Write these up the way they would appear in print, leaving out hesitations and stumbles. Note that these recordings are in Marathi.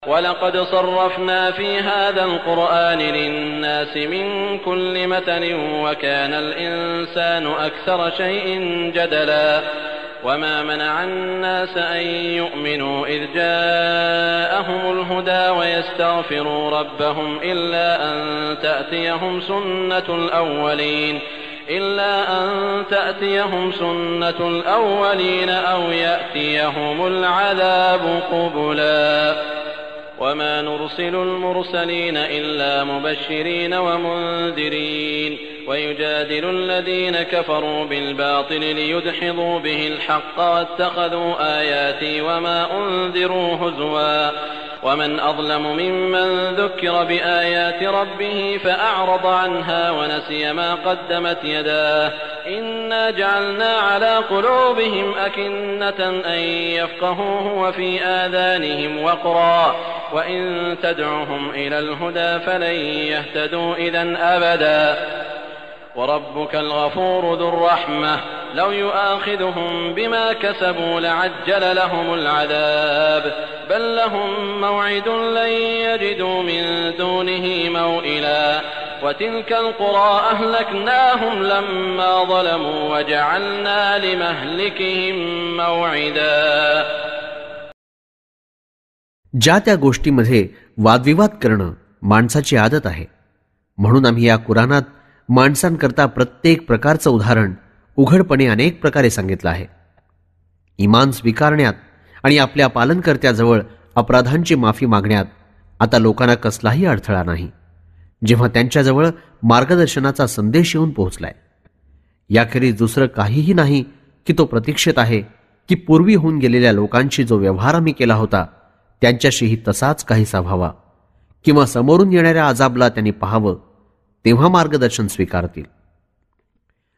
وَلَقَدْ صَرَّفْنَا فِي هَذَا الْقُرْآنِ لِلنَّاسِ مِنْ كُلِّ مَثَلٍ وَكَانَ الْإِنسَانُ أَكْثَرَ شَيْءٍ جَدَلًا وَمَا مَنَعَ النَّاسَ أَنْ يُؤْمِنُوا إِذْ جَاءَهُمُ الْهُدَى وَيَسْتَغْفِرُوا رَبَّهُمْ إِلَّا أَنْ تَأْتِيَهُمْ سُنَّةُ الْأَوَّلِينَ أَوْ يَأْتِيَهُمُ الْعَذَابُ قُبُلًا وَمَا نُرْسِلُ الْمُرْسَلِينَ إِلَّا مُبَشِّرِينَ وَمُنذِرِينَ وَيُجَادِلُ الَّذِينَ كَفَرُوا بِالْبَاطِلِ لِيُدْحِضُوا بِهِ الْحَقَّ وَاتَّخَذُوا آيَاتِي وَمَا أُنذِرُوا هُزُوًا وَمَنْ أَظْلَمُ مِمَّنْ ذُكِّرَ بِآيَاتِ رَبِّهِ فَأَعْرَضَ عَنْهَا وَنَسِيَ مَا قَدَّمَتْ يَدَاهُ إِنَّا جَعَلْنَا عَلَى قُلُوبِهِمْ أَكِنَّةً أَنْ يَفْقَهُوهُ وَفِي آذَانِهِمْ وَقْرًا وَإِنْ تَدْعُهُمْ إِلَى الْهُدَى فَلَنْ يَهْتَدُوا إِذًا أَبَدًا وَرَبُّكَ الْغَفُورُ ذُو الرَّحْمَةِ لَوْ يُؤَاخِذُهُم بِمَا كَسَبُوا لَعَجَّلَ لَهُمُ الْعَذَابَ بَل لَّهُم مَّوْعِدٌ لَّن يَجِدُوا مِن دُونِهِ مَوْئِلًا وَتِلْكَ الْقُرَىٰ أَهْلَكْنَاهُمْ لَمَّا ظَلَمُوا وَجَعَلْنَا لِمَهْلِكِهِم مَّوْعِدًا. ज्या त्या गोष्टीमध्ये वादविवाद करणं माणसाची आदत आहे, म्हणून आम्ही या कुराणात माणसांकरता प्रत्येक प्रकारचं उदाहरण उघडपणे अनेक प्रकारे सांगितलं आहे. ईमान स्वीकारण्यात आणि आपल्या पालनकर्त्याजवळ अपराधांची माफी मागण्यात आता लोकांना कसलाही अडथळा नाही, जेव्हा त्यांच्याजवळ मार्गदर्शनाचा संदेश येऊन पोहोचलाय. याखेरीज दुसरं काहीही नाही की तो प्रतीक्षित आहे की पूर्वी होऊन गेलेल्या लोकांशी जो व्यवहार आम्ही केला होता त्यांच्याशीही तसाच काहीसा व्हावा, किंवा समोरून येणाऱ्या अजाबला त्यांनी पाहावं, तेव्हा मार्गदर्शन स्वीकारतील.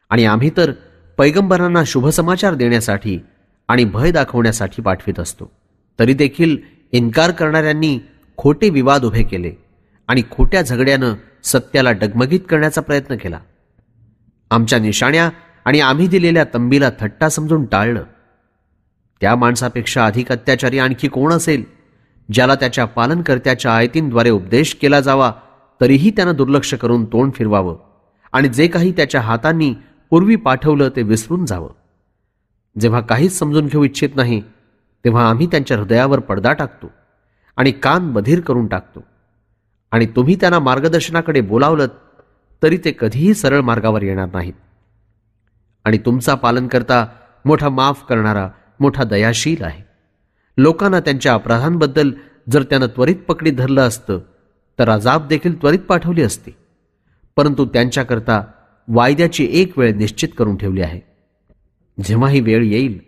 आणि आम्ही तर पैगंबरांना शुभसमाचार देण्यासाठी आणि भय दाखवण्यासाठी पाठवित असतो. तरी देखील इन्कार करणाऱ्यांनी खोटे विवाद उभे केले आणि खोट्या झगड्यानं सत्याला डगमगीत करण्याचा प्रयत्न केला. आमच्या निशाण्या आणि आम्ही दिलेल्या तंबीला थट्टा समजून टाळलं. त्या माणसापेक्षा अधिक अत्याचारी आणखी कोण असेल, ज्याला त्याच्या पालनकर्त्याच्या आयतींद्वारे उपदेश केला जावा तरीही त्यानं दुर्लक्ष करून तोंड फिरवावं आणि जे काही त्याच्या हातांनी पूर्वी पाठवलं ते विसरून जावं. जेव्हा काहीच समजून घेऊ इच्छित नाही तेव्हा आम्ही त्यांच्या हृदयावर पडदा टाकतो आणि कान बधीर करून टाकतो. आणि तुम्ही त्यांना मार्गदर्शनाकडे बोलावलं तरी ते कधीही सरळ मार्गावर येणार नाहीत. आणि तुमचा पालनकर्ता मोठा माफ करणारा, मोठा दयाशील आहे. लोकांना त्यांच्या अपराधांबद्दल जर त्यानं त्वरित पकडीत धरलं असतं तर अजाब देखील त्वरित पाठवली असती, परंतु त्यांच्याकरता वायद्याची एक वेळ निश्चित करून ठेवली आहे. जेव्हा ही वेळ येईल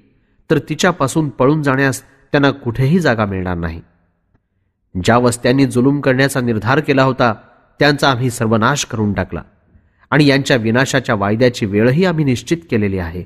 तर तिच्यापासून पळून जाण्यास त्यांना कुठेही जागा मिळणार नाही. ज्या वस्त्यांनी जुलूम करण्याचा निर्धार केला होता त्यांचा आम्ही सर्वनाश करून टाकला आणि यांच्या विनाशाच्या वायद्याची वेळही आम्ही निश्चित केलेली आहे.